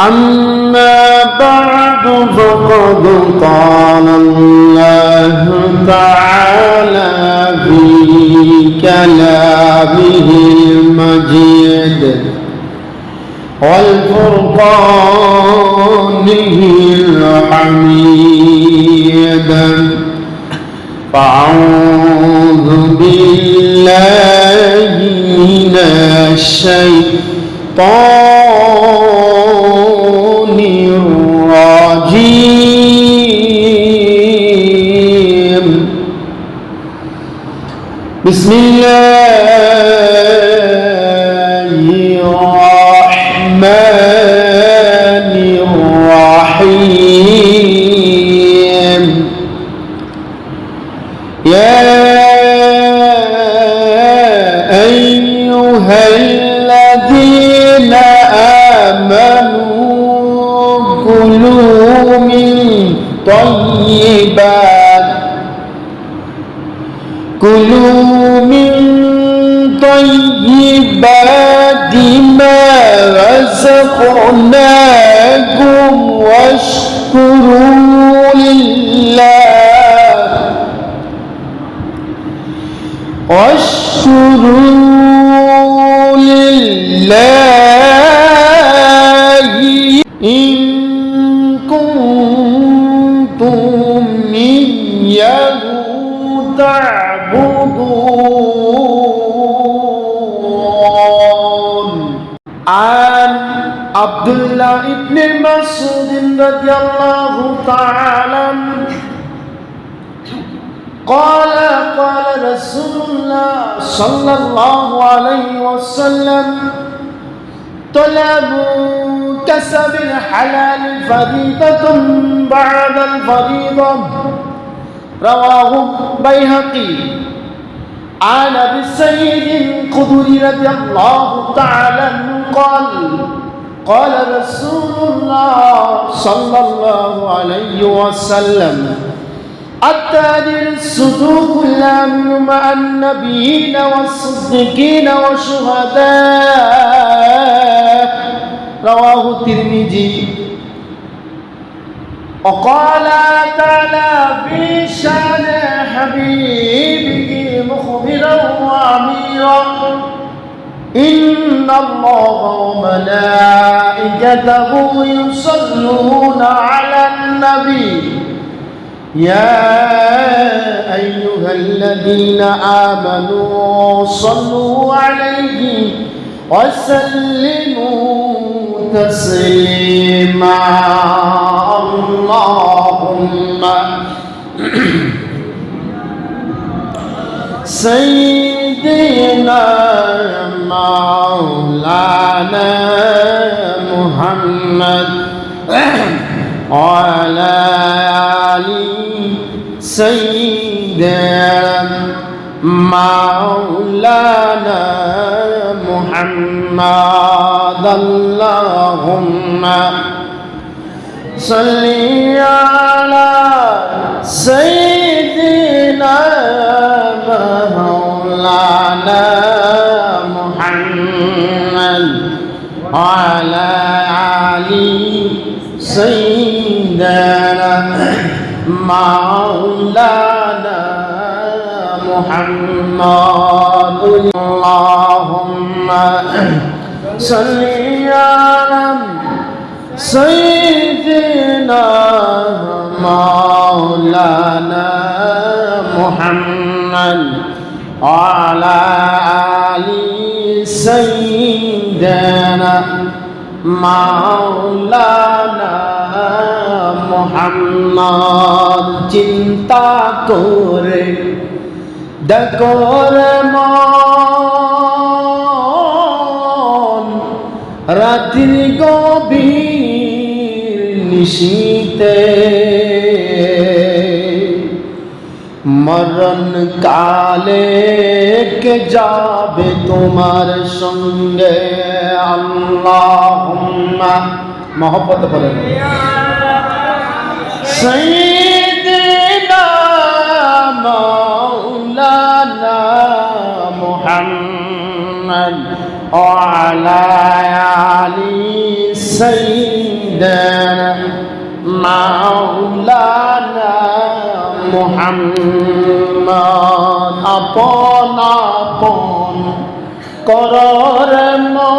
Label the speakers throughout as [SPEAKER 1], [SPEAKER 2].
[SPEAKER 1] أما بعد فقد قال الله تعالى في كلامه المجيد والفرقانه الحميد فأعوذ بالله من الشيطان الرجيم بسم الله الرحمن الرحيم يا أيها الذين آمنوا كلوا من طيبات ما رزقناكم واشكروا لله إن كنتم إياه تعبدون. عن عبد الله بن مسعود رضي الله تعالى عنه قال رسول الله صلى الله عليه وسلم طلب كسب الحلال فريضة بعد الفريضة رواه البيهقي. عن أبي سعيد الخدري رضي الله تعالى عنه قال رسول الله صلى الله عليه وسلم التاجر الصدوق الآمن مع النبيين والصديقين والشهداء رواه الترمذي. وقال تعالى في شان حبيبه مخبرا وأميرا إن الله وملائكته يصلون على النبي يا أيها الذين آمنوا صلوا عليه وسلموا تسليما. اللهم سيدنا مولانا محمد وعلى آل سيدنا مولانا محمد اللهم صل على سيدنا مولانا محمد وعلى آل سيدنا مولانا محمد اللهم صل على سيدنا مولانا محمد وعلى آل سيدنا মাওলানা মুহাম্মদ চিন্তা করে দেখো রে মন রাত্রি গভীর নিশীতে মরণ কালে কে যাবে তোমার সঙ্গে আল্লাহুম্মা মহব্বত বলেন সাইয়্যিদিনা মাওলানা মুহাম্মদ ওয়া আলা আলি سيدنا مولانا محمد আপন আপন করর মন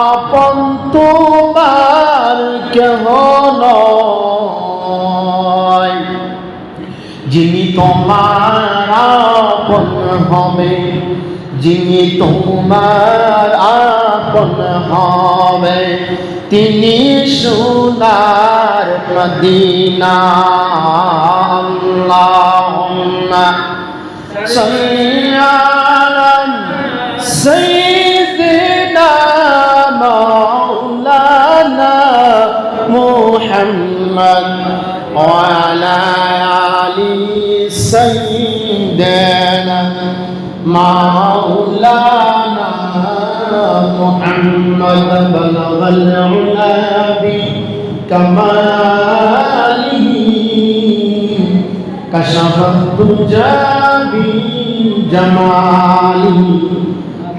[SPEAKER 1] আপন তোমার কেহ নয় যিনি তোমার আপন হবে যিনি তোমার আপন হবে তিনি সোনার মদিনা আল্লাহুম্মা সাল্লি আলা সাইয়্যিদিনা মাওলানা মুহাম্মদ ওয়া আলা আলি সাইয়্যিদিনা مولانا محمد بلغ العلا بكماله كشف الدجى بجماله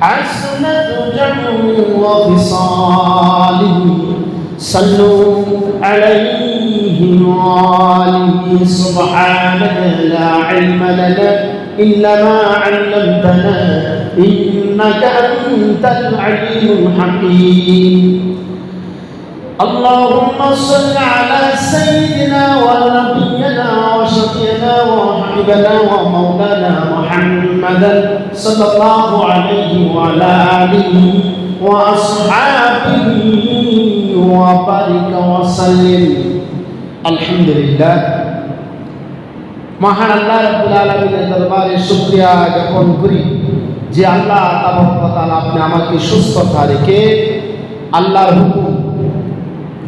[SPEAKER 1] حسنت جمعه وخصاله صلوا عليه وآله سبحانك لا علم لنا إلا ما علمتنا إنك أنت العليم الحكيم اللهم صل على سيدنا ونبينا وشفينا وحبيبنا ومولانا محمدا صلى الله عليه وعلى آله وأصحابه وبارك وسلم الحمد لله মহান আল্লাহ রাব্বুল আলামিনের দরবারে শুকরিয়া জ্ঞাপন করি যে আল্লাহ তাবারক ওয়া তাআলা আপনি আমাকে সুস্থতা রেখে আল্লাহর হুকুম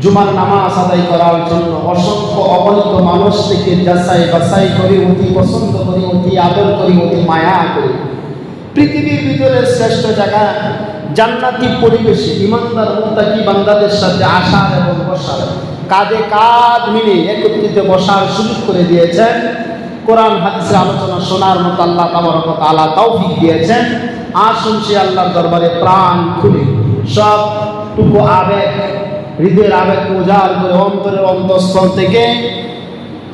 [SPEAKER 1] জুমার নামাজ আদায় করার জন্য অসংখ্য অগণিত মানুষ থেকে যাচাই বাছাই করে অতি পছন্দ করি অতি আদর করি অতি মায়া করি পৃথিবীর ভিতরে শ্রেষ্ঠ জায়গা জান্নাতি পরিবেশে ইমানদার মুত্তাকি বান্দাদের সাথে আসার এবং বসার কাঁধে কাঁধ মিলে একত্রিত বসার সুযোগ করে দিয়েছেন কোরআন হাদিসের আলোচনা শোনার মতো আল্লাহ তাবারক ওয়া তাআলা তৌফিক দিয়েছেন আসুন সে আল্লাহর দরবারে প্রাণ খুলে সবটুকু আবেগ হৃদয়ের আবেগকে উজাড় করে অন্তরের অন্তঃস্থল থেকে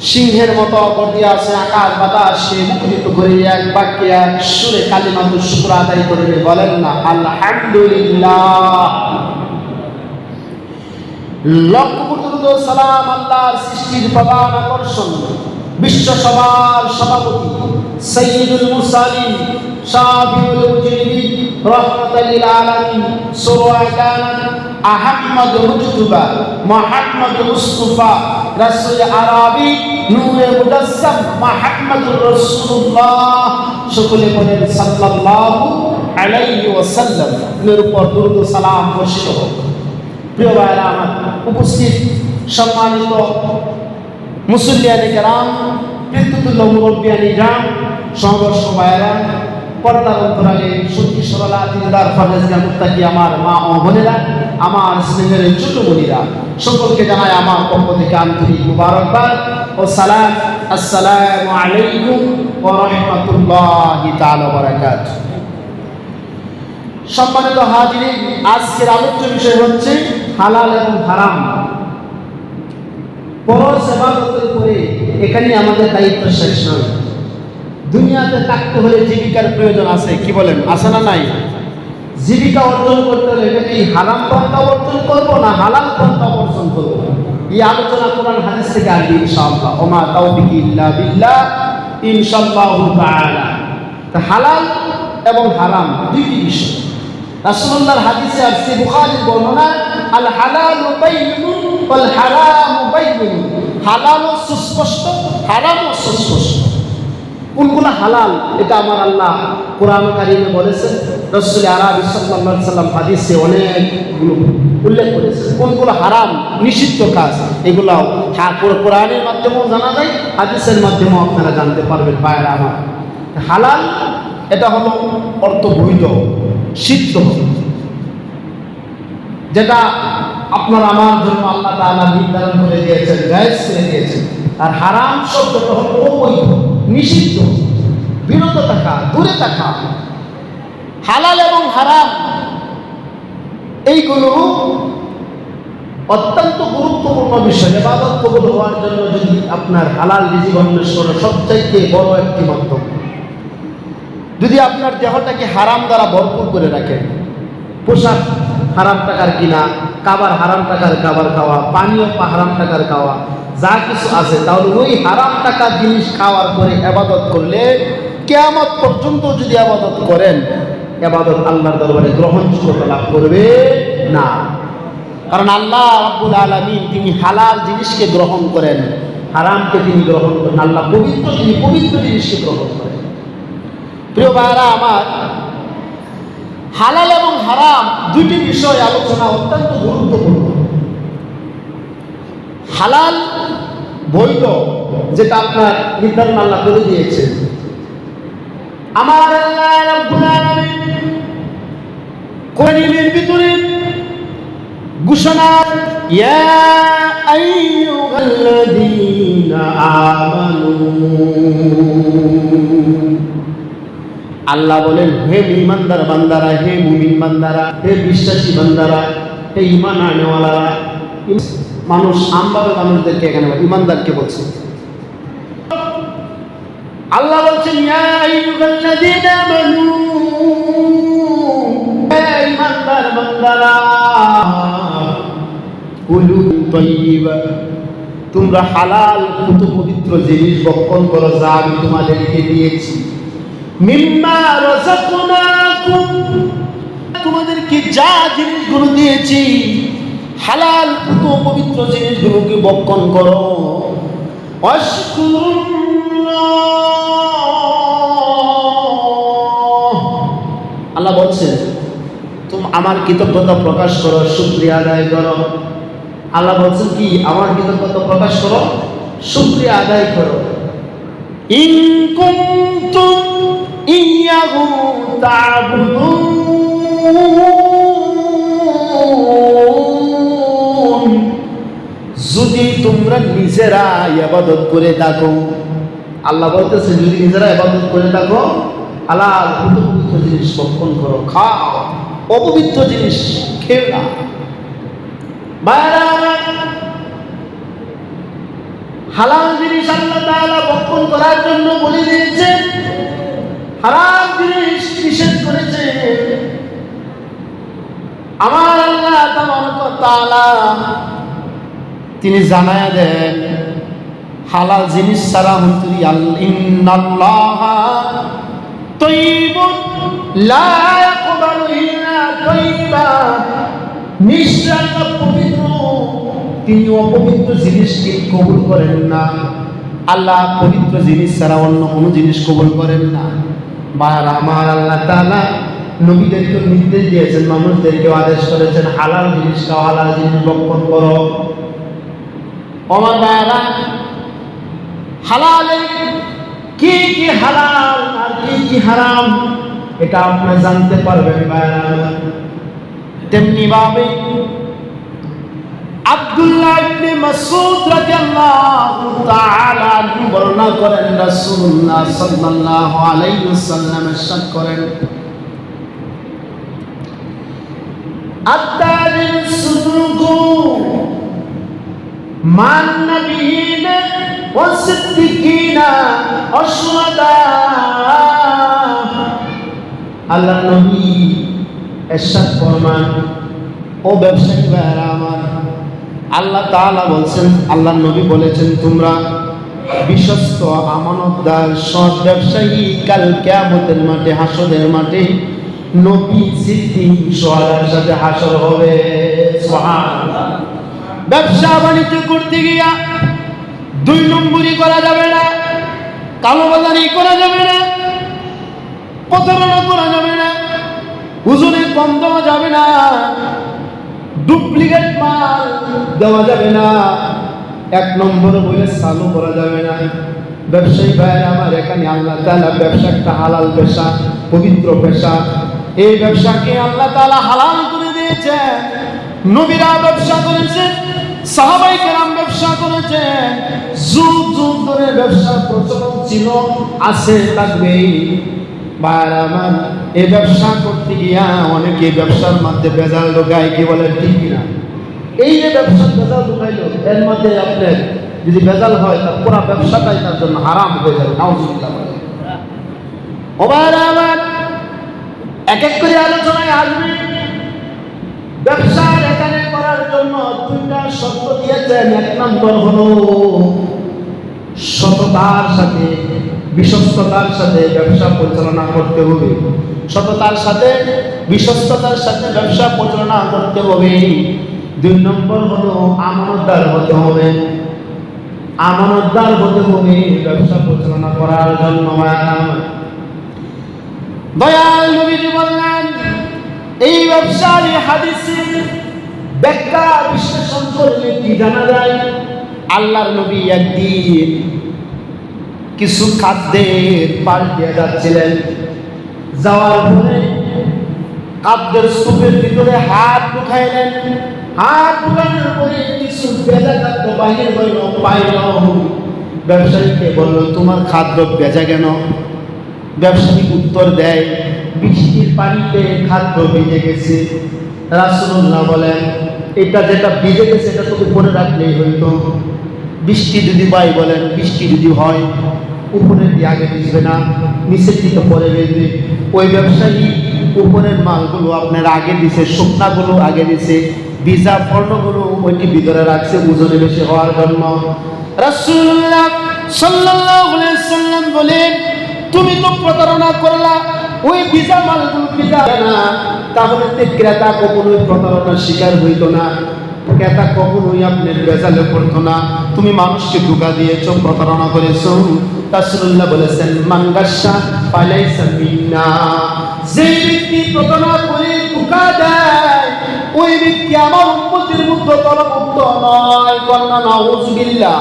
[SPEAKER 1] সিংহের মতো গর্জিয়ে আছে আকাশ বাতাসকে মুখরিত করে এক বাক্যে এক সুরে কালিমাতুশ শুকর আদায় করে বলেন না আলহামদুলিল্লাহ লক্ষ কোটি সালাম আল্লাহর সৃষ্টির প্রধান আকর্ষণ বিশ্ব সবার সভাপতি সাইয়্যিদুল মুরসালিন শাফিউল মুজরিমিন রাহমাতাল লিল আলামিন সুবহানান আহমদ মুজতবা মুহাম্মদ মুস্তাফা রাসূল আরবি নূরে মুজাসসাম মুহাম্মদুর রাসূলুল্লাহ সকলে বলেন সাল্লাল্লাহু আলাইহি ওয়াসাল্লাম এর উপর দরুদ ও সালাম বর্ষিত হোক প্রিয় ভাইরা আমার উপস্থিত সম্মানিত মুসল্লিয়ানে কেরাম পিতৃতুল্য মুরব্বিয়ানি জাম সংঘর্ষ ভাইরা পর্দার অন্তরালে সত্যি সরলা দিনদার ফরজগান মুত্তাকি আমার মা ও বোনেরা আমার স্নেহের ছোট বোনেরা সকলকে জানাই আমার পক্ষ থেকে আন্তরিক মুবারকবাদ ও সালাম আসসালামু আলাইকুম ওয়া রাহমাতুল্লাহি তাআলা ওয়া বারাকাতুহু সম্মানিত হাজিরিন আজকের আলোচ্য বিষয় হচ্ছে হালাল এবং হারাম পরশ ইবাদতের উপরে এখানে আমাদের দায়িত্ব শেষ নয় দুনিয়াতে থাকতে হলে জীবিকার প্রয়োজন আছে কি বলেন আছে না নাই জীবিকা অর্জন করতে হলে এটা কি হারাম পন্থা অর্জন করব না হালাল পন্থা অর্জন করব এই আলোচনা কোরআন হাদিস থেকে আসবে ইনশাআল্লাহ ওমা তাওফিকি ইল্লা বিল্লাহ ইনশাআল্লাহু তাআলা তা হালাল এবং হারাম দুটি বিষয় রাসূলুল্লাহর হাদিসে আছে বুখারীর বর্ণনা আল হালালু বাইয়িনুন ওয়াল হারামু বাইয়িনুন হালাল ও সুস্পষ্ট হারাম ও সুস্পষ্ট কোনগুলো হালাল এটা আমার আল্লাহ কোরআন কারীমে বলেছেন রাসূল আরবি সাল্লাল্লাহু আলাইহি সাল্লাম হাদিসে অনেকগুলো উল্লেখ করেছেন কোনগুলো হারাম নিষিদ্ধ কাজ এগুলো কোরআনের মাধ্যমেও জানা যায় হাদিসের মাধ্যমেও আপনারা জানতে পারবেন ভাইরা আমার হালাল এটা হলো অর্থ বৈধ সিদ্ধ যেটা আপনার আমার জন্য আল্লাহ তাআলা নির্ধারণ করে দিয়েছেন জায়েজ করে দিয়েছেন আর হারাম শব্দটা হলো অবৈধ নিষিদ্ধ বিরত থাকা দূরে থাকা হালাল এবং হারাম এইগুলো অত্যন্ত গুরুত্বপূর্ণ বিষয়। ইবাদত কবুল হওয়ার জন্য যদি আপনার হালাল রিজিক অন্বেষণ সবচাইতে বড় একটি মাধ্যম। যদি আপনার দেহটাকে হারাম দ্বারা ভরপুর করে রাখেন, পোশাক হারাম টাকার কিনা, খাবার হারাম টাকার খাবার খাওয়া, পানীয় হারাম টাকার খাওয়া, যা কিছু আছে, তাহলে ওই হারাম টাকার জিনিস খাওয়ার পরে ইবাদত করলে কিয়ামত পর্যন্ত যদি ইবাদত করেন, ইবাদত আল্লাহর দরবারে গ্রহণযোগ্যতা লাভ করবে না। কারণ আল্লাহ রাব্বুল আলামিন তিনি হালাল জিনিসকে গ্রহণ করেন, হারামকে তিনি গ্রহণ করেন। আল্লাহ পবিত্র, তিনি পবিত্র জিনিসকে গ্রহণ করেন। প্রিয় ভাইরা আমার, হালাল এবং হারাম দুটি বিষয় আলোচনা অত্যন্ত গুরুত্বপূর্ণ। হালাল বৈধ, যেটা আপনার নির্ধারণ আল্লাহ করে দিয়েছেন। আমার আল্লাহ রাব্বুল আলামিন কোরআনের ভিতরে ঘোষণা, ইয়া আইয়ুহাল্লাযীনা আমানু, আল্লাহ বলেন, হে ঈমানদার বান্দারা, হে মুমিন বান্দারা, হে বিশ্বাসী বান্দারা, হে ঈমান আনেওয়ালারা। মানুষ আমভাবে মানুষদেরকে এখানে ঈমানদারকে বলছে। আল্লাহ বলছেন, ইয়া আইয়ুহাল্লাযীনা আমানু, হে ঈমানদার বান্দারা, কুলু তাইয়্যিবা, তোমরা হালাল কত পবিত্র জিনিস ভক্ষণ করো যা আমি তোমাদেরকে দিয়েছি। মিম্মা রাযাকনাকুম, তোমাদেরকে যা জিনিসগুলো দিয়েছি হালাল কত পবিত্র জিনিসগুলোকে ভক্ষণ করো। আল্লাহ বলছেন, তুমি আমার কৃতজ্ঞতা প্রকাশ করো, শুকরিয়া আদায় করো। আল্লাহ বলছেন কি, আমার কৃতজ্ঞতা প্রকাশ করো, শুকরিয়া আদায় করো। ইন কুনতুম ইয়াহু তা'বুদুন, যদি তোমরা নিজেরা ইবাদত করে থাকো। আল্লাহ বলতেছে, যদি নিজেরা ইবাদত করে থাকো, হালাল পবিত্র জিনিস ভক্ষণ করো, খাও, অপবিত্র জিনিস খেও না। হালাল জিনিস আল্লাহ তাআলা ভক্ষণ করার জন্য বলে দিয়েছেন, হারাম জিনিস নিষেধ করেছেন। আমার আল্লাহ তাআলা তিনি জানায়া দেন, হালাল জিনিস ছাড়া হয়তো ইন্নাল্লাহা তাইয়্যিবুন লা ইয়াকবালু ইল্লা তাইয়্যিবা, নিশ্চয় আল্লাহ পবিত্র, তিনি অপবিত্র জিনিসকে কবুল করেন না। আল্লাহ পবিত্র জিনিস ছাড়া অন্য কোনো জিনিস কবুল করেন না। আমার আল্লাহ তাআলা নবীদেরকে নির্দেশ দিয়েছেন, মানুষদেরকে আদেশ করেছেন, হালাল জিনিস খাও, হালাল জিনিস ভক্ষণ করো। আমার ভাইরা, হালালে কি কি হালাল আর কি কি হারাম এটা আপনি জানতে পারবেন ভাইরা। তেমনি ভাবে আব্দুল্লাহ ইবনে মাসউদ রাদিয়াল্লাহু তাআলা বর্ণনা করেন, রাসূলুল্লাহ সাল্লাল্লাহু আলাইহি ওয়াসাল্লাম ইরশাদ করেন, আত-তাজির সুদুকু মান নাবিয়িনা ওয়া সিদ্দিকিনা ওয়া শুহাদা। আল্লাহ নবী ইরশাদ ফরমান, ও ব্যবসায়ী ভাইরা আমার, আল্লাহ তাআলা বলছেন, আল্লাহ নবী বলেছেন, তোমরা বিশ্বস্ত আমানতদার সৎ ব্যবসায়ী কাল কিয়ামতের মাঠে, হাসরের মাঠে নবী, সিদ্দিক, শুহাদার সাথে হাসর হবে। সুবহানাল্লাহ। ব্যবসা বাণিজ্য করতে গিয়া দুই নম্বরই করা যাবে না, কালোবাজারি করা যাবে না, প্রতারণা করা যাবে না, হুজুরে কম দেওয়া যাবে না, ডুপ্লিকেট মাল দেওয়া যাবে না, এক নম্বর বলে চালু করা যাবে না। ব্যবসায়ী ভাই আমার, এখানে আল্লাহ তাআলা ব্যবসা একটা হালাল পেশা, পবিত্র পেশা। এই ব্যবসাকে আল্লাহ তাআলা হালাল করে দিয়েছেন। নবীরা ব্যবসা করেছেন, সাহাবায়ে কেরাম ব্যবসা করেছেন, যুগ যুগ ধরে ব্যবসা প্রচলন ছিল, আছে, থাকবে। ভাইরা আমার, এই ব্যবসা করতে গিয়া অনেকে ব্যবসার মধ্যে ভেজাল ঢোকায়, কি বলে ঠিক কিনা? এই যে ব্যবসার ভেজাল ঢোকাইলো, এর মধ্যে আপনার যদি ভেজাল হয় তার পুরো ব্যবসাটাই তার জন্য হারাম হয়ে যাবে। নাউজুবিল্লাহ। ও ভাইরা আমার, এক এক করে আলোচনায় আসবে। ব্যবসার এখানে করার জন্য দুইটা শর্ত দিয়েছেন। এক নম্বর হলো সততার সাথে, বিশ্বস্ততার সাথে ব্যবসা পরিচালনা করতে হবে। সততার সাথে, বিশ্বস্ততার সাথে ব্যবসা পরিচালনা করতে হবে। দুই নম্বর হলো আমানতদার হতে হবে। আমানতদার হতে হবে ব্যবসা পরিচালনা করার জন্য। দয়াল নবীজি বললেন, এই ব্যবসার হাদিসের ব্যাখ্যা বিশ্লেষণ করলে কি জানা যায়? আল্লাহর নবী একদিন কিছু খাদ্যের পাল দিয়ে যাচ্ছিলেন। যাওয়ার পরে খাদ্যের স্তূপের ভিতরে হাত ঢুকাইলেন। হাত ঢুকানোর পরে কিছু ভেজা খাদ্য বাহির হইল, পাইল। ব্যবসায়ীকে বলল, তোমার খাদ্য ভেজা কেন? ব্যবসায়ী উত্তর দেয়, বৃষ্টির পানিতে খাদ্য ভিজে গেছে। রাসূলুল্লাহ বলেন, এটা যেটা ভিজে গেছে এটা তো উপরে রাখলেই হইতো। বৃষ্টি যদি পাই, বলেন বৃষ্টি যদি হয় উপরে দিয়ে আগে ভিজবে না, নিচের দিকে পরে ভিজবে। ওই ব্যবসায়ী উপরের মালগুলো আপনার আগে দিছে, শুকনাগুলো আগে দিছে, ভিজা পণ্যগুলো ওইটি ভিতরে রাখছে ওজনে বেশি হওয়ার জন্য। রাসূলুল্লাহ সাল্লাল্লাহু আলাইহি ওয়াসাল্লাম বলেন, তুমি তো প্রতারণা করলা, ওই ভিজা মালগুলো ভিজা না, তাহলে তো ক্রেতা কখনোই প্রতারণার শিকার হইতো না, ক্রেতা কখনোই আপনার বেজালে পড়তো না। তুমি মানুষকে ধোঁকা দিয়েছো, প্রতারণা করেছো। রাসূলুল্লাহ বলেছেন, মান গাশশা ফালাইসা মিন্না। যে ব্যক্তি প্রতারণা করে ধোঁকা দেয়, ওই ব্যক্তি আমার উম্মতের মধ্যে তলভুক্ত নয়। কন্যা নাউজুবিল্লাহ।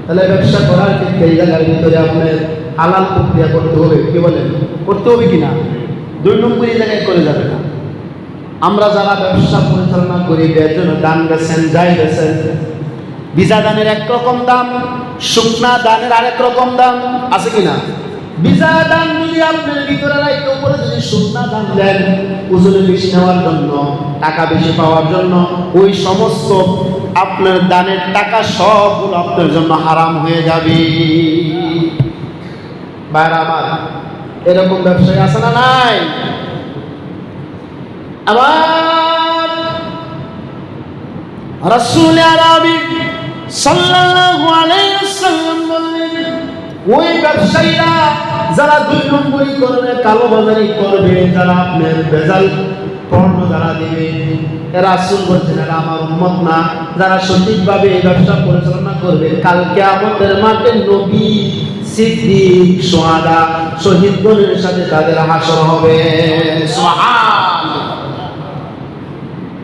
[SPEAKER 1] তাহলে ব্যবসা করার ক্ষেত্রে এই জায়গার ভিতরে আপনার হালাল প্রক্রিয়া করতে হবে। কি বলেন, করতে হবে কিনা? দুই নম্বর এই জায়গায় করে যাবে না। আমরা যারা ব্যবসা পরিচালনা করি, এর জন্য দান বেছেন, যাই বেছেন, ভিজা দানের একরকম দাম, শুকনা দানের আরেক রকম দাম, আছে কিনা? ভিজা দান যদি আপনার ভিতরে রাখতে, উপরে যদি শুকনা দান দেন ওজনে বেশি নেওয়ার জন্য, টাকা বেশি পাওয়ার জন্য, ওই সমস্ত আপনার দানের টাকা সবগুলো আপনার জন্য হারাম হয়ে যাবে। ভাইরা আমার, এরকম ব্যবসায়ী আছে না নাই? আবার রাসূল আরবি সাল্লাল্লাহু আলাইহি ওয়াসাল্লাম বললেন, ওই ব্যবসায়ীরা যারা দুই নম্বরই করবে, কালো বাজারি করবে, যারা আপনার ভেজাল পণ্য যারা দিবে, রাসূল বলছেন এরা আমার উম্মত না। যারা সঠিকভাবে এই ব্যবসা পরিচালনা করবে, কাল কিয়ামতের মাঠে নবী, সিদ্দিক, শুহাদা, শহীদগণের সাথে তাদের হাসর হবে। সুবহানাল্লাহ।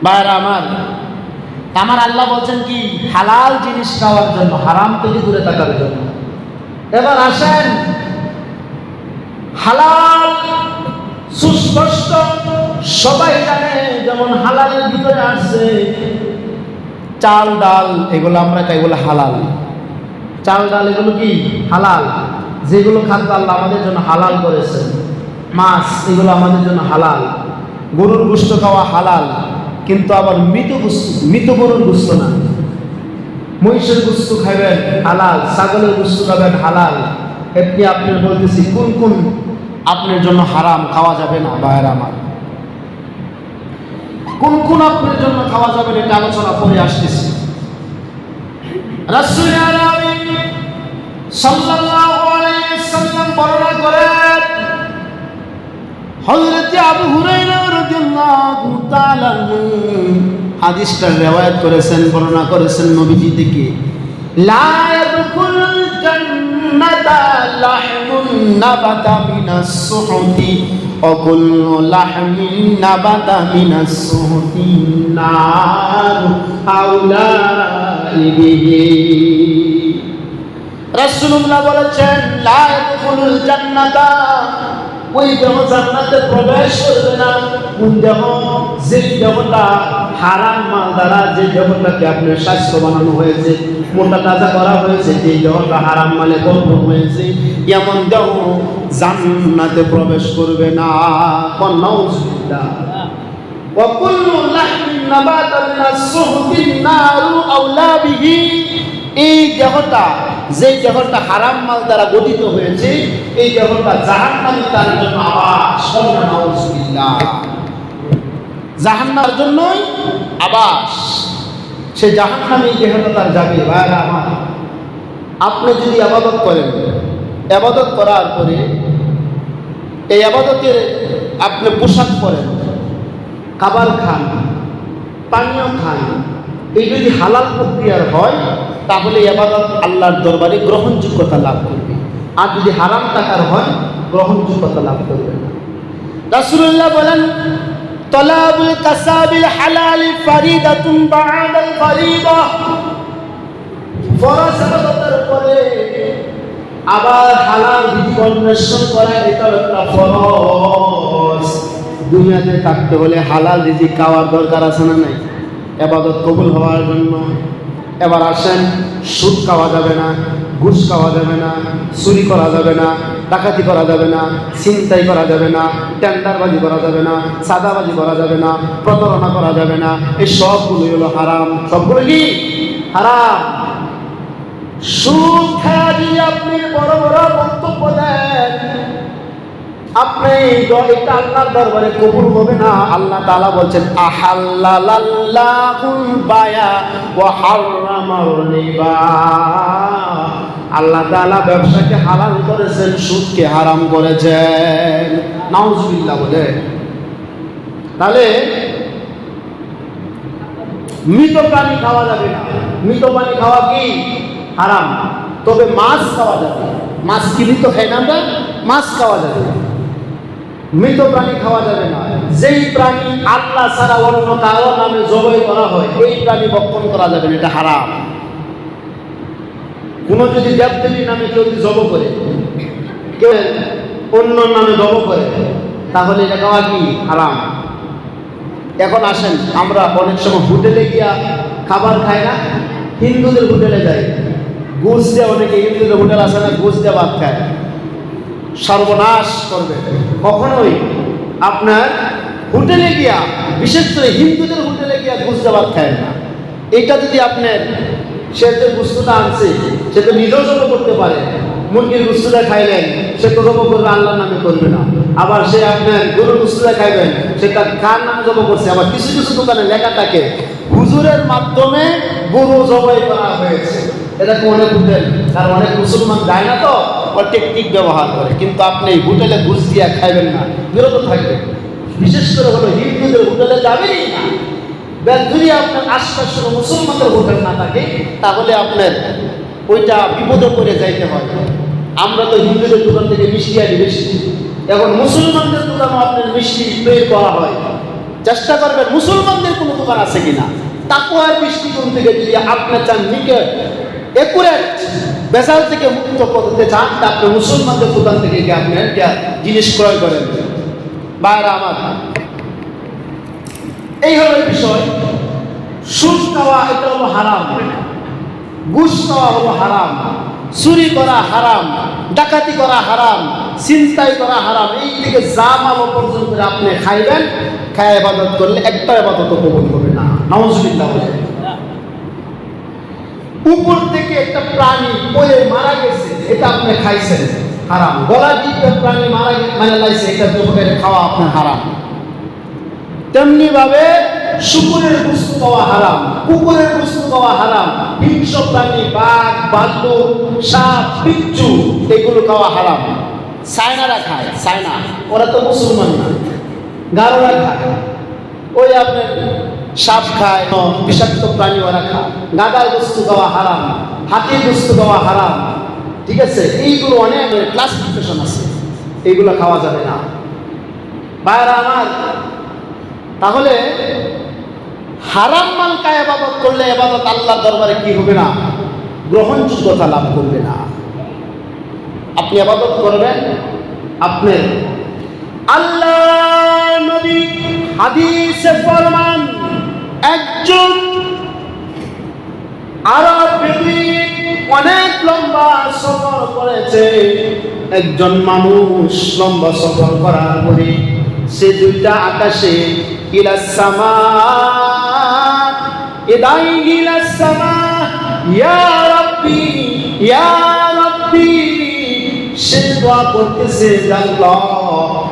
[SPEAKER 1] ভাইরা আমার, আমার আল্লাহ বলছেন কি? হালাল জিনিস খাওয়ার জন্য, হারাম থেকে দূরে থাকার জন্য। এবার আসেন, হালাল সুস্পষ্ট সবাই জানে, যেমন হালালের ভিতরে আসছে চাল ডাল, এগুলো আমরা খাই, এগুলো হালাল। চাল ডাল এগুলো কি হালাল? যেগুলো খাদ্য আল্লাহ আমাদের জন্য হালাল করেছেন। মাছ এগুলো আমাদের জন্য হালাল। গরুর গোশত খাওয়া হালাল, কিন্তু আবার মৃত গরুর গোশত না। মহিষের গোশত খাবেন হালাল, ছাগলের গোশত খাবেন হালাল। এমনি আপনার বলতেছি কোন কোন আপনার জন্য হারাম, খাওয়া যাবে না। ভাইয়ের আমার, কোন কোন আপনার জন্য খাওয়া যাবে না, এটা আলোচনা করে আসতেছি। রাসূল আরবি সাল্লাল্লাহু আলাইহি ওয়াসাল্লাম বর্ণনা করেন, হযরত আবু হুরায়রা রাদিয়াল্লাহু তাআলা হাদিসটা riwayat করেছেন, বর্ণনা করেছেন নবীজি থেকে, লা ইয়াদখুলুল জান্নাতা লাহমুন নাবাতা মিনাস সুহতি ওয়া কুল্লু লাহমিন নাবাতা মিনাস সুহতি নার আউলাই বিহি। রাসূলুল্লাহ বলেছেন, লা ইয়াদখুলুল জান্নাতা, ওই দেহ জান্নাতে প্রবেশ করবে না। কোন দেহ? যে দেহটা হারাম মাল দ্বারা, যে দেহটাকে আপনার স্বাস্থ্য বানানো হয়েছে, মোটা তাজা করা হয়েছে, যে দেহটা হারাম মালে বর্ণ হয়েছে, এমন দেহ জান্নাতে প্রবেশ করবে না। নাউযুবিল্লাহ। ওয়া কুল্লু লাহমিন নাবাতা মিনাস সুহতিন নারু আওলা বিহি। এই দেহটা, যে দেহটা হারাম মাল দ্বারা গঠিত হয়েছে, এই দেহটা জাহান্নামী তার জন্য আবাস। নাউযুবিল্লাহ। জাহান্নামের জন্যই আবাস। সে জাহান্নামী দেহটা তার যাবে। ভাইরা আমার, আপনি যদি ইবাদত করেন, ইবাদত করার পরে এই ইবাদতের আপনি পোশাক পরেন, খাবার খান, পানীয় খান, এই যদি হালাল প্রক্রিয়ার হয় তাহলে ইবাদত আল্লাহর দরবারে গ্রহণযোগ্যতা লাভ করবে। আর যদি হারাম টাকার হয় গ্রহণযোগ্যতা লাভ করবে না। রাসূলুল্লাহ বলেন, তলাবুল কাসাবিল হালাল ফারিদাতুন বা'দাল ফারিদা। ফরজ ইবাদতের পরে আবার হালাল রিজিক অন্বেষণ করা, এটা একটা ফরজ। দুনিয়াতে থাকতে হলে হালাল রিজিক খাওয়ার দরকার আছে না নাই? ইবাদত কবুল হওয়ার জন্য। এবার আসেন, সুদ খাওয়া যাবে না, ঘুষ খাওয়া যাবে না, চুরি করা যাবে না, ডাকাতি করা যাবে না, ছিনতাই করা যাবে না, টেন্ডারবাজি করা যাবে না, সাদাবাজি করা যাবে না, প্রতারণা করা যাবে না। এই সবগুলোই হলো হারাম। সবগুলো কি হারাম? সুদ খাওয়া দিয়ে আপনি বড় বড় বক্তব্য দেন, আপনি এটা আল্লাহর দরবারে কবুল হবে না। আল্লাহ তাআলা বলছেন, আহাল্লালাল্লাহুল বায়া ওয়া হারামার রিবা। আল্লাহ তাআলা ব্যবসাকে হালাল করেছেন, সুদকে হারাম করেছেন। নাউযুবিল্লাহ বলে। তাহলে মৃত প্রাণী খাওয়া যাবে না। মৃত প্রাণী খাওয়া কি হারাম। তবে মাছ খাওয়া যাবে। মাছ কি মৃত খাই না আমরা? মাছ খাওয়া যাবে। মৃত প্রাণী খাওয়া যাবে না। যেই প্রাণী আল্লাহ ছাড়া অন্য কারো নামে জবাই করা হয়, এই প্রাণী ভক্ষণ করা যাবে না, এটা হারাম। কোনো যদি দেবদেবীর নামে কেউ যদি জব করে, কেউ অন্য নামে জব করে, তাহলে এটা খাওয়া কি হারাম। এখন আসেন, আমরা অনেক সময় হোটেলে গিয়া খাবার খাই না? হিন্দুদের হোটেলে যাই, ঘুষ দিয়ে, অনেকে হিন্দুদের হোটেল আছে না, ঘুষ দিয়ে ভাত খায়। সর্বনাশ করবে। কখনোই আপনার হোটেলে গিয়া, বিশেষ করে হিন্দুদের হোটেলে গিয়া ঘুষ দিয়ে ভাত খায় না। এটা যদি আপনার, সে যে বস্তুটা আনছে সে তো নিজেও জব করতে পারে। মুরগির গুস্তুটা খাইলেন, সে তো জব করবে, আল্লাহর নামে করবে না। আবার সে আপনার গরুর গুস্তুটা খাইবেন, সেটা কার নামে জব করছে। আবার কিছু কিছু দোকানে লেখা থাকে, হুজুরের মাধ্যমে গরু জবাই করা হয়েছে। এটা তো অনেক হোটেল, কারণ অনেক মুসলমান যায় না তো, ও টেকনিক ব্যবহার করে। কিন্তু আপনি হোটেলে ঘুষ দিয়া খাইবেন না, বিরত থাকবেন। বিশেষ করে হলো হিন্দুদের হোটেলে যাবেনই না। যদি আপনার আশপাশে মুসলমানদের হোটেল না থাকে, তাহলে আপনার ওইটা বিপদে পড়ে যাইতে হয়। আমরা তো হিন্দুদের দোকান থেকে মিষ্টি আনি বেশি, এখন মুসলমানদের দোকানও আপনার মিষ্টি তৈরি করা হয়। চেষ্টা করবেন মুসলমানদের কোনো দোকান আছে কিনা। তাকওয়ার দৃষ্টিকোণ থেকে যদি আপনি চান নিকট একুরেট বেজাল থেকে মুক্ত করতে চান, তা আপনি মুসলমানদের দোকান থেকে গিয়ে আপনি একটা জিনিস ক্রয় করেন। বাইরে আমার এই হলো বিষয়। সুদ খাওয়া এটা হলো হারাম, ঘুষ খাওয়া হলো হারাম, চুরি করা হারাম, ডাকাতি করা হারাম, ছিনতাই করা হারাম। এই দিকে যা মাল উপার্জন করে আপনি খাইবেন, খায় ইবাদত করলে একটা ইবাদত কবুল হবে না। নাউযুবিল্লাহ বলে। উপর থেকে একটা প্রাণী পড়ে মারা গেছে, এটা আপনি খাইছেন, হারাম। গলা টিপে প্রাণী মারা লাইছে, এটা জবাই খাওয়া আপনার হারাম। তেমনি ভাবে শুকুরের বস্তু খাওয়া হারাম, কুকুরের বস্তু খাওয়া হারাম, হিংস্র প্রাণী বাঘ, ভাল্লুক, সাপ, বিচ্ছু এগুলো খাওয়া হারাম। চায়নারা খায়, চায়না, ওরা তো মুসলমান না, গারোরা খায়, ওই আপনার সাপ খায়, বিষাক্ত প্রাণী ওরা খায়। গাদার বস্তু খাওয়া হারাম, হাতির বস্তু খাওয়া হারাম। ঠিক আছে, এইগুলো অনেক ক্লাসিফিকেশন আছে, এইগুলো খাওয়া যাবে না। ভাইরা আমার, তাহলে হারাম মাল খায় ইবাদত করলে ইবাদত আল্লাহর দরবারে কি হবে না? গ্রহণযোগ্যতা লাভ করবে না। আপনি ইবাদত করবেন, আপনি আল্লাহ নবী হাদিসে ফরমান, একজন আরব বেদুইন অনেক লম্বা সফর করেছে। একজন মানুষ লম্বা সফর করার পরে সে দুইটা আকাশে ইলাস সামা ইদাই ইলাস সামা ইয়া রাব্বি ইয়া রাব্বি, সে দোয়া করতেছে, আল্লাহ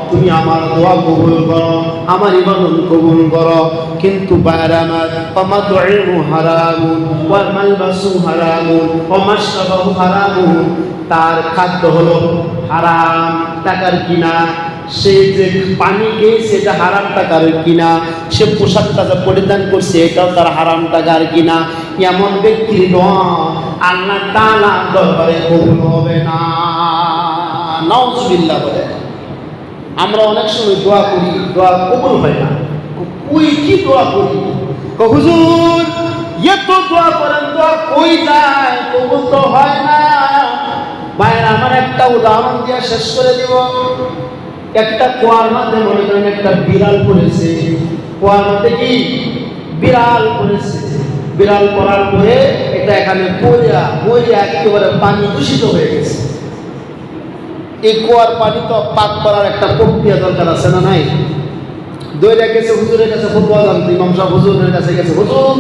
[SPEAKER 1] তুমি আমার দোয়া কবুল করো, আমার ইবাদত কবুল করো। কিন্তু বাইরে আমার ফামাতুইমু হারামুন ওয়া মালবাসু হারামুন ওয়া মাশরাবু হারামুন, তার খাদ্য হলো হারাম টাকার কিনা, সে যে পানি খেয়েছে এটা হারাম টাকার কিনা, সে পোশাকটা যা পরিধান করছে এটাও তার হারাম টাকার কিনা। এমন ব্যক্তির দোয়া আল্লাহ তাআলা দরবারে কবুল হবে না। নাউজুবিল্লাহ বলে। আমরা অনেক সময় দোয়া করি, দোয়া কবুল হয় না। কই কি দোয়া করি, হুজুর এত দোয়া করেন, দোয়া কই যায়, কবুল তো হয় না। ভাইয়ের আমার একটা উদাহরণ দিয়ে শেষ করে দিব। একটা কুয়ার মধ্যে মনে করেন একটা বিড়াল পড়েছে, কুয়ার মধ্যে কি বিড়াল পড়েছে, বিড়াল পড়ার পরে এটা এখানে পড়িয়া একেবারে পানি দূষিত হয়ে গেছে। এই কুয়ার পানি তো পাক করার একটা প্রক্রিয়া দরকার আছে না নাই? দইরা গেছে হুজুরের কাছে, ফতোয়া জানতে ইমাম সাহেব হুজুরের কাছে গেছে, হুজুর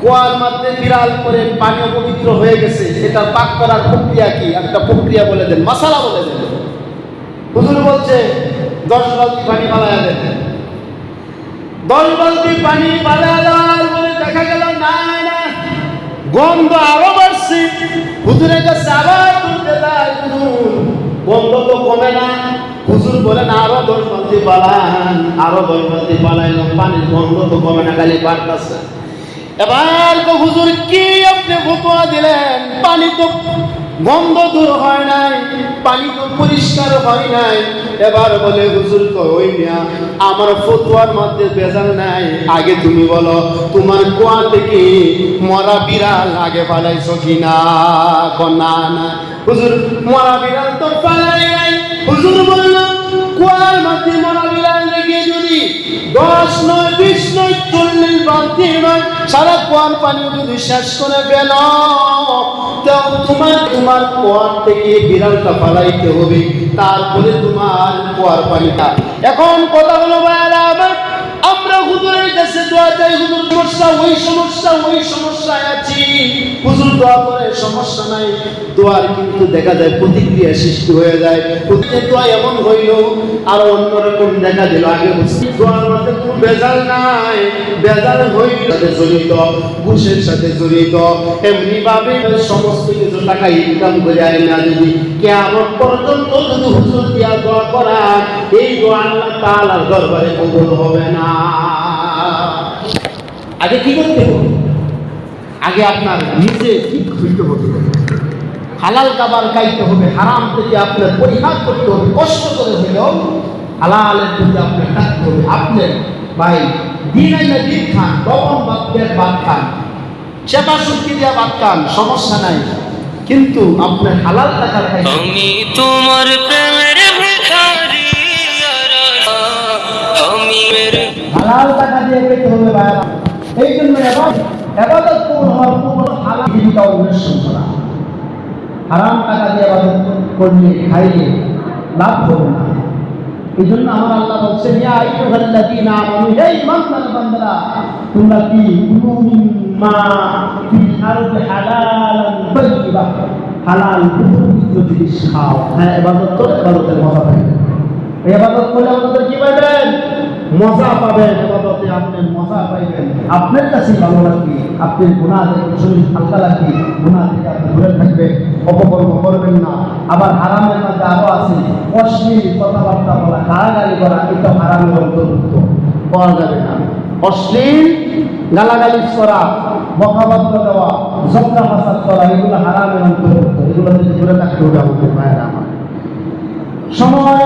[SPEAKER 1] কুয়ার মধ্যে বিড়াল করে পানি অপবিত্র হয়ে গেছে, এটা পাক করার প্রক্রিয়া কি, একটা প্রক্রিয়া বলে দেন, মাসালা বলে দেন। হুজুর বলছে 10 বালতি পানি পালায়া দেন। 10 বালতি পানি পালায়া দেওয়ার পরে দেখা গেল না না, গন্ধ আরো বাড়ছে। হুজুরের কাছে আবার তুলতে যায়, হুজুর গন্ধ তো কমে না। হুজুর বলেন আরো 10 বালতি পালান, আরো 10 বালতি পালাইলাম, পানির গন্ধ তো কমে না, খালি বাড়তেছে। এবার তো হুজুর কি আপনি ফতোয়া দিলেন, পানি তো গন্ধ দূর হয় নাই, পানি তো পরিষ্কার হয় নাই। এবার বলে হুজুর তো ওই মিয়া আমার ফতোয়ার মধ্যে ভেজাল নাই, আগে তুমি বলো তোমার কুয়া থেকে মরা বিড়াল আগে পালাইছো কিনা? না না হুজুর মরা বিড়াল তো পালাই নাই। হুজুর বলল কুয়ার মধ্যে মরা বিড়াল লেগে যদি 10 নয় 20 নয় 40 বালতি নয় সারা কুয়ার পানি যদি শেষ করে ফেল, তোমার কুয়ার থেকে বিড়ালটা পালাইতে হবে, তারপরে তোমার কুয়ার পানিটা। এখন কথা হলো ভাইরা আমার, আমরা হুজুরের কাছে দোয়া চাই, হুজুর সমস্যা ওই সমস্যায় আছি, হুজুর দোয়া করে সমস্যা নাই। দোয়ার কিন্তু দেখা যায় প্রতিক্রিয়া সৃষ্টি হয়ে যায়। প্রতিটা দোয়া এমন হইল আর অন্যরকম দেখা দিল। আগে দোয়ার মধ্যে কোনো ভেজাল নাই, ভেজাল হইল সাথে জড়িত, ঘুষের সাথে জড়িত। এমনি ভাবে সমস্ত কিছু টাকা ইনকাম করে আয় না, যদি কিয়ামত পর্যন্ত যদি হুজুর দিয়া দোয়া করা, এই দোয়া আল্লাহ তাআলার দরবারে কবুল হবে না। আগে কি করতে হবে? আগে আপনার নিজে ঠিক হইতে হবে, হালাল খাবার খাইতে হবে, হারাম থেকে আপনার পরিহার করতে হবে, কষ্ট করে হলেও হালালের প্রতি আপনার থাকতে হবে। আপনি ভাই দিন আইনা দিন খান, লবণ ভাত খান, চেপা শুটকি দিয়া ভাত খান, সমস্যা নাই, কিন্তু আপনার হালাল টাকা খাইতে।
[SPEAKER 2] আমি তোমার প্রেমের ভিখারি, আমি
[SPEAKER 1] হালাল টাকা দিয়ে খেতে হবে ভাই। এই জন্য এবাদত হওয়ার পূর্ণ হালাল জীবিকা অন্বেষণ করা। হারাম টাকা দিয়ে এবাদত করলে খাইলে লাভ হবে না। এই জন্য আমার আল্লাহ বলছেন, ইয়া আইয়ুহাল্লাযীনা আমানু, হে ঈমানদার বান্দারা, তোমরা কি কুলু মিম্মা ফিল আরদি হালালান তাইয়্যিবা, হালাল পবিত্র জিনিস খাও। হ্যাঁ, ইবাদত করে ইবাদতের মজা পাবেন। ইবাদত করলে আমাদের কি পাবেন? মজা পাবেন। ইবাদতে আপনি মজা পাইবেন, আপনার কাছে ভালো লাগবে, আপনার গুনাহ থেকে শরীর হালকা লাগবে, গুনাহ থেকে আপনি দূরে থাকবেন, অপকর্ম করবেন না। আবার হারামের মধ্যে আরো আছে অশ্লীল কথাবার্তা বলা, গালাগালি করা, এটা হারামের অন্তর্ভুক্ত, পাওয়া যাবে না। অশ্লীল গালাগালি করা, বকাবার্তা দেওয়া, ঝগড়া ফাসাদ করা, এগুলো হারামের অন্তর্ভুক্ত, এগুলো থেকে দূরে থাকতে হবে আমাদের ভাইয়েরা আমার। সময়